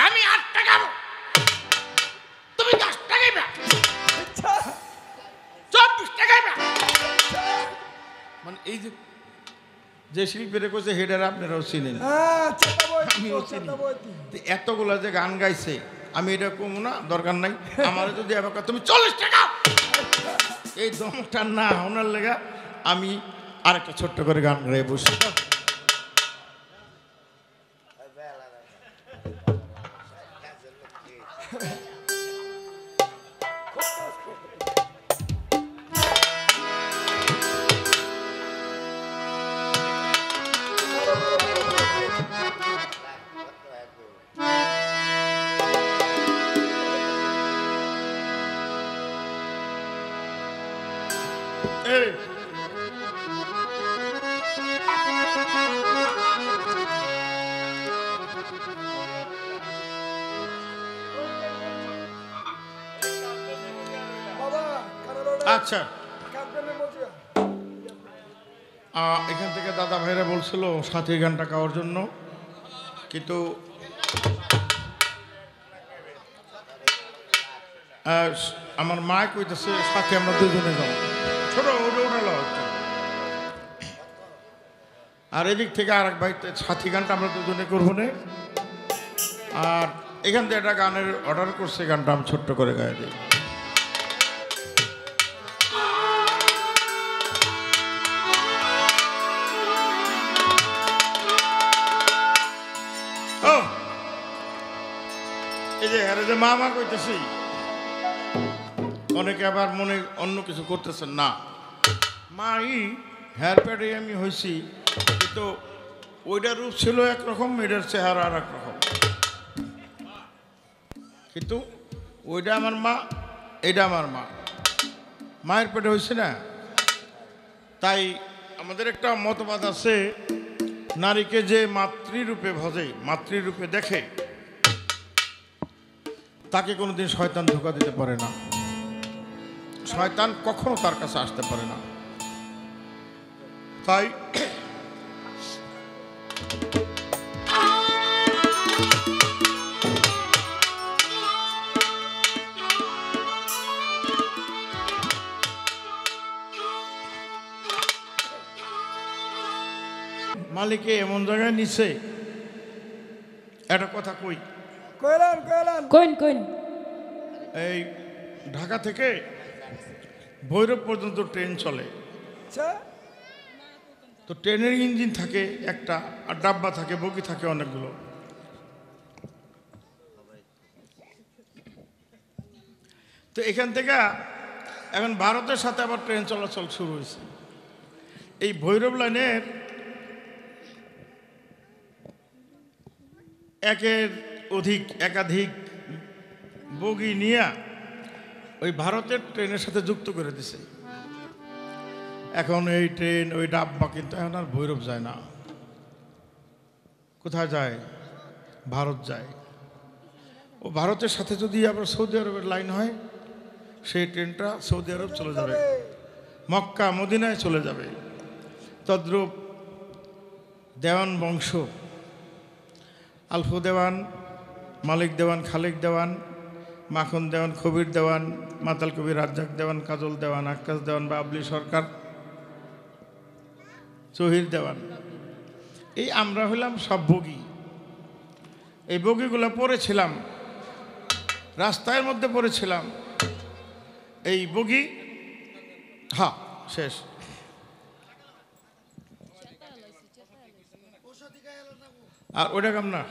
আমি 8 টাকা তুমি 10 টাকাই না 24 টাকাই না মানে এই যে শিল্পীরা কইছে হেডার আপনারাও চিনেন আমিও চিনি এতগুলা যে গান গাইছে আমি এটা কমু না দরকার নাই আমার যদি এবার তুমি 40 টাকা এই দমটা না ওনার লেগা আমি আরেকটা ছোট্ট করে গান গাই বসি আচ্ছা এখান থেকে দাদা ভাইরা বলছিল 60 ঘন্টা খাওয়ার জন্য কিন্তু আমার মা কইতেছে সাথে আমরা দুজনে যাবো ছোট আর এদিক থেকে আর এক ভাই 60 ঘন্টা আমরা দুজনে করবো না আর এখান থেকে একটা গানের অর্ডার করছে গানটা আমি ছোট্ট করে গায়ে দিই এই যে আরে যে মা কইতেছি অনেকে আবার মনে অন্য কিছু করতেছেন না মাই হেয়ার প্যাডে আমি হয়েছি কিন্তু ওইটার রূপ ছিল একরকম এটার চেহারা আর একরকম কিন্তু ওইটা আমার মা এটা আমার মা মায়ের পেটে হয়েছে না তাই আমাদের একটা মতবাদ আছে নারীকে যে মাতৃরূপে ভজে মাতৃরূপে দেখে তাকে কোনোদিন শয়তান ধোঁকা দিতে পারে না শয়তান কখনো তার কাছে আসতে পারে না তাই মালিকে এমন জায়গায় নিছে একটা কথা কই এই ঢাকা থেকে ভৈরব পর্যন্ত ট্রেন চলে তো ট্রেনের ইঞ্জিন থাকে একটা আর ডাব্বা থাকে বগি থাকে অনেকগুলো তো এখান থেকে এখন ভারতের সাথে আবার ট্রেন চলাচল শুরু হয়েছে এই ভৈরব লাইনের একাধিক বগি নিয়ে ওই ভারতের ট্রেনের সাথে যুক্ত করে দিছে এখন এই ট্রেন ওই ডাব্বা কিন্তু এখন আর ভৈরব যায় না কোথায় যায় ভারত যায় ও ভারতের সাথে যদি আবার সৌদি আরবের লাইন হয় সেই ট্রেনটা সৌদি আরব চলে যাবে মক্কা মদিনায় চলে যাবে তদ্রূপ দেওয়ান বংশ আলফু দেওয়ান মালিক দেওয়ান খালিক দেওয়ান মাখন দেওয়ান কবির দেওয়ান মাতাল কবির রাজ্জাক দেওয়ান কাজল দেওয়ান আকাশ দেওয়ান বাবলি সরকার জহির দেওয়ান এই আমরা হইলাম সব বগি এই বগিগুলো পড়েছিলাম রাস্তার মধ্যে পড়েছিলাম এই বগি হ্যাঁ শেষ আর ওইটা কাম না